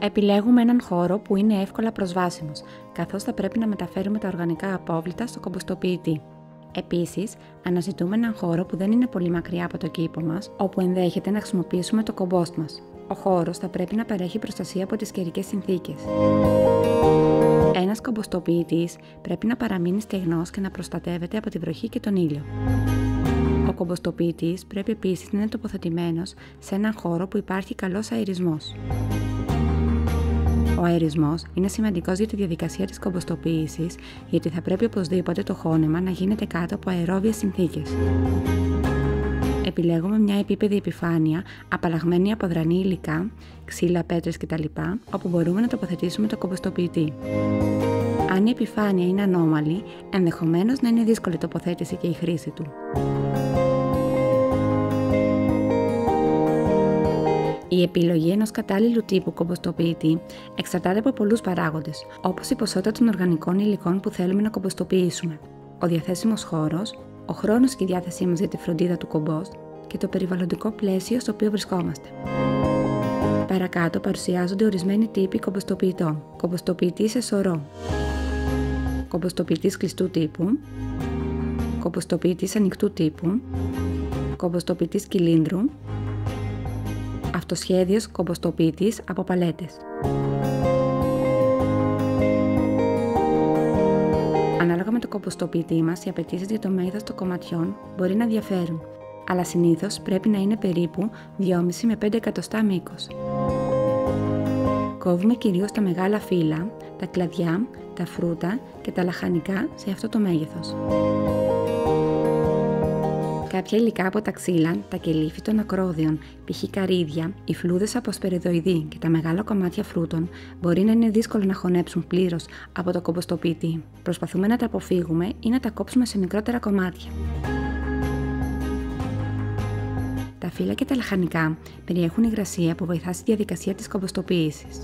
Επιλέγουμε έναν χώρο που είναι εύκολα προσβάσιμος, καθώς θα πρέπει να μεταφέρουμε τα οργανικά απόβλητα στο κομποστοποιητή. Επίσης, αναζητούμε έναν χώρο που δεν είναι πολύ μακριά από το κήπο μας, όπου ενδέχεται να χρησιμοποιήσουμε το κομπόστ μας. Ο χώρος θα πρέπει να παρέχει προστασία από τις καιρικές συνθήκες. Ένας κομποστοποιητής πρέπει να παραμείνει στεγνός και να προστατεύεται από τη βροχή και τον ήλιο. Ο κομποστοποιητής πρέπει επίσης να είναι τοποθετημένος σε έναν χώρο που υπάρχει καλός αερισμός. Ο αερισμός είναι σημαντικός για τη διαδικασία της κομποστοποίησης, γιατί θα πρέπει οπωσδήποτε το χώνεμα να γίνεται κάτω από αερόβιες συνθήκες. Επιλέγουμε μια επίπεδη επιφάνεια, απαλλαγμένη από αδρανή υλικά, ξύλα, πέτρες κτλ., όπου μπορούμε να τοποθετήσουμε το κομποστοποιητή. Αν η επιφάνεια είναι ανώμαλη, ενδεχομένως να είναι δύσκολη η τοποθέτηση και η χρήση του. Η επιλογή ενός κατάλληλου τύπου κομποστοποιητή εξαρτάται από πολλούς παράγοντες, όπως η ποσότητα των οργανικών υλικών που θέλουμε να κομποστοποιήσουμε, ο διαθέσιμος χώρος, ο χρόνος και η διάθεσή μας για τη φροντίδα του κομπόστ και το περιβαλλοντικό πλαίσιο στο οποίο βρισκόμαστε. Παρακάτω παρουσιάζονται ορισμένοι τύποι κομποστοποιητών. Κομποστοποιητής σε σωρό, κομποστοποιητής κλειστού τύπου, κομποστοποιητής ανοιχτού τύπου, κομποστοποιητής κυλίνδρου, αυτοσχέδιος κομποστοποιητής από παλέτες. Ανάλογα με το κομποστοποιητή μας, οι απαιτήσεις για το μέγεθος των κομματιών μπορεί να διαφέρουν, αλλά συνήθως πρέπει να είναι περίπου 2,5 με 5 εκατοστά μήκος. Κόβουμε κυρίως τα μεγάλα φύλλα, τα κλαδιά, τα φρούτα και τα λαχανικά σε αυτό το μέγεθος. Κάποια υλικά από τα ξύλα, τα κελύφη των ακρόδιων, π.χ. καρύδια, οι φλούδες από ασπεριδοειδή και τα μεγάλα κομμάτια φρούτων μπορεί να είναι δύσκολο να χωνέψουν πλήρως από το κομποστοποιητή. Προσπαθούμε να τα αποφύγουμε ή να τα κόψουμε σε μικρότερα κομμάτια. Τα φύλλα και τα λαχανικά περιέχουν υγρασία που βοηθά στη διαδικασία της κομποστοποίησης.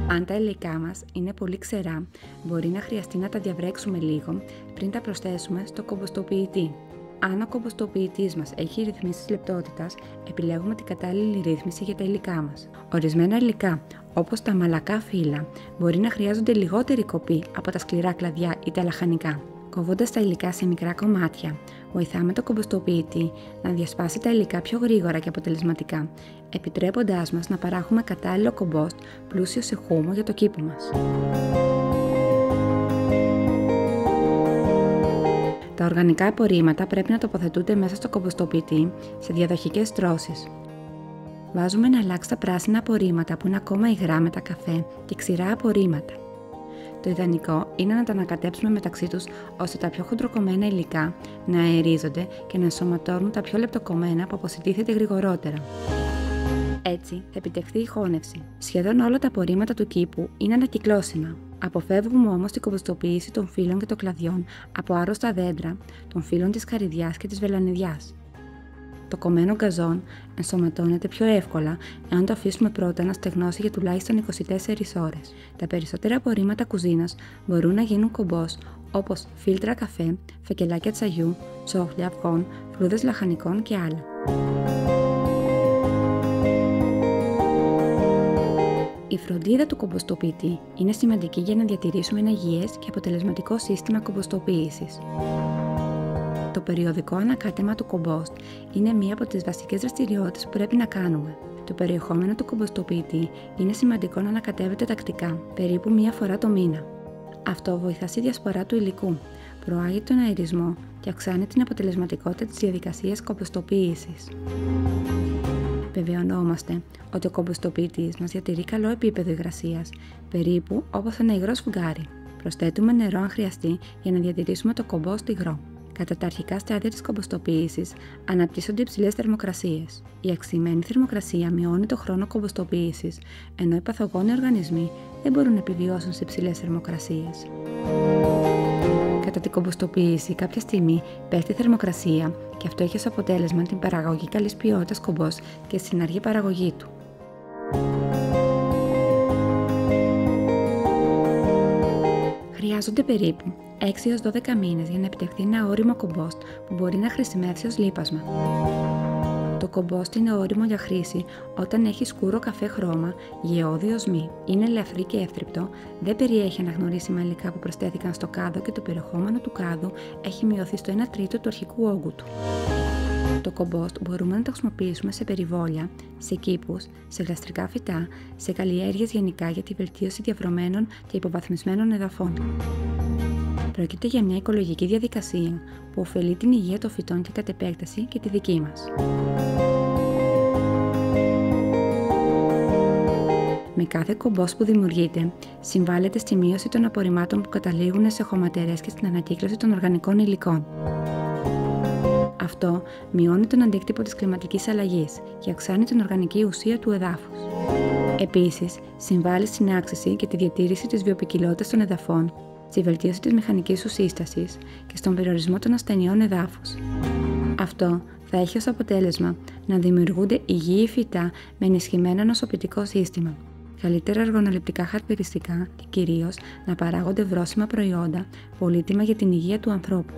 Αν τα υλικά μας είναι πολύ ξερά, μπορεί να χρειαστεί να τα διαβρέξουμε λίγο πριν τα προσθέσουμε στο κομποστοποιητή. Αν ο κομποστοποιητής μας έχει ρυθμίσεις λεπτότητας, επιλέγουμε την κατάλληλη ρύθμιση για τα υλικά μας. Ορισμένα υλικά, όπως τα μαλακά φύλλα, μπορεί να χρειάζονται λιγότερη κοπή από τα σκληρά κλαδιά ή τα λαχανικά. Κόβοντας τα υλικά σε μικρά κομμάτια, βοηθάμε το κομποστοποιητή να διασπάσει τα υλικά πιο γρήγορα και αποτελεσματικά, επιτρέποντάς μας να παράγουμε κατάλληλο κομπόστ πλούσιο σε χούμο για το κήπο μας. Τα οργανικά απορρίμματα πρέπει να τοποθετούνται μέσα στο κομποστοποιητή σε διαδοχικές στρώσεις. Βάζουμε εναλλάξτα πράσινα απορρίμματα που είναι ακόμα υγρά με τα καφέ και ξηρά απορρίμματα. Το ιδανικό είναι να τα ανακατέψουμε μεταξύ τους ώστε τα πιο χοντροκομμένα υλικά να αερίζονται και να ενσωματώνουν τα πιο λεπτοκομμένα που αποσυντίθεται γρηγορότερα. Έτσι θα επιτευχθεί η χώνευση. Σχεδόν όλα τα απορρίμματα του κήπου είναι ανακυκλώσιμα. Αποφεύγουμε όμως την κομποστοποίηση των φύλλων και των κλαδιών από άρρωστα δέντρα, των φύλλων της καρυδιάς και της βελονιδιάς. Το κομμένο γκαζόν ενσωματώνεται πιο εύκολα εάν το αφήσουμε πρώτα να στεγνώσει για τουλάχιστον 24 ώρες. Τα περισσότερα απορρίμματα κουζίνας μπορούν να γίνουν κομπόστ, όπως φίλτρα καφέ, φακελάκια τσαγιού, τσόχλια αυγών, φλούδες λαχανικών και άλλα. Η φροντίδα του κομποστοποιητή είναι σημαντική για να διατηρήσουμε ένα υγιές και αποτελεσματικό σύστημα κομποστοποίησης. Το περιοδικό ανακάτεμα του κομπόστ είναι μία από τις βασικές δραστηριότητες που πρέπει να κάνουμε. Το περιεχόμενο του κομποστοποιητή είναι σημαντικό να ανακατεύεται τακτικά, περίπου μία φορά το μήνα. Αυτό βοηθά στη διασπορά του υλικού, προάγει τον αερισμό και αυξάνει την αποτελεσματικότητα της διαδικασίας κομποστοποίησης. Βεβαιωνόμαστε ότι ο κομποστοποιητής μας διατηρεί καλό επίπεδο υγρασίας, περίπου όπως ένα υγρό σφουγγάρι. Προσθέτουμε νερό αν χρειαστεί για να διατηρήσουμε το κομπόστ υγρό. Κατά τα αρχικά στάδια της κομποστοποίησης αναπτύσσονται υψηλές θερμοκρασίες. Η αυξημένη θερμοκρασία μειώνει το χρόνο κομποστοποίησης, ενώ οι παθογόνοι οργανισμοί δεν μπορούν να επιβιώσουν σε υψηλές θερμοκρασίες. Κατά την κομποστοποίηση, κάποια στιγμή πέφτει η θερμοκρασία και αυτό έχει ως αποτέλεσμα την παραγωγή καλής ποιότητας κομπόστ και στην αργή παραγωγή του. Χρειάζονται περίπου 6 έως 12 μήνες για να επιτευχθεί ένα ώριμο κομπόστ που μπορεί να χρησιμεύσει ως λίπασμα. Το κομπόστ είναι ώριμο για χρήση όταν έχει σκούρο καφέ χρώμα, γεώδη οσμή, είναι ελαφρύ και εύθρυπτο, δεν περιέχει αναγνωρίσιμα υλικά που προσθέθηκαν στο κάδο και το περιεχόμενο του κάδου έχει μειωθεί στο 1 τρίτο του αρχικού όγκου του. Το κομπόστ μπορούμε να το χρησιμοποιήσουμε σε περιβόλια, σε κήπους, σε γλαστρικά φυτά, σε καλλιέργειες γενικά για τη βελτίωση διαβρωμένων και υποβαθμισμένων εδαφών. Πρόκειται για μια οικολογική διαδικασία που ωφελεί την υγεία των φυτών και κατ' επέκταση και τη δική μας. Με κάθε κομπόστ που δημιουργείται, συμβάλλεται στη μείωση των απορριμμάτων που καταλήγουν σε χωματερές και στην ανακύκλωση των οργανικών υλικών. Αυτό μειώνει τον αντίκτυπο της κλιματικής αλλαγής και αυξάνει την οργανική ουσία του εδάφους. Επίσης, συμβάλλει στην αύξηση και τη διατήρηση της βιοποικιλότητας των εδαφών, στη βελτίωση της μηχανικής του σύστασης και στον περιορισμό των ασθενειών εδάφους. Αυτό θα έχει ως αποτέλεσμα να δημιουργούνται υγιή φυτά με ενισχυμένο νοσοποιητικό σύστημα, καλύτερα οργανοληπτικά χαρακτηριστικά και κυρίως να παράγονται βρώσιμα προϊόντα πολύτιμα για την υγεία του ανθρώπου.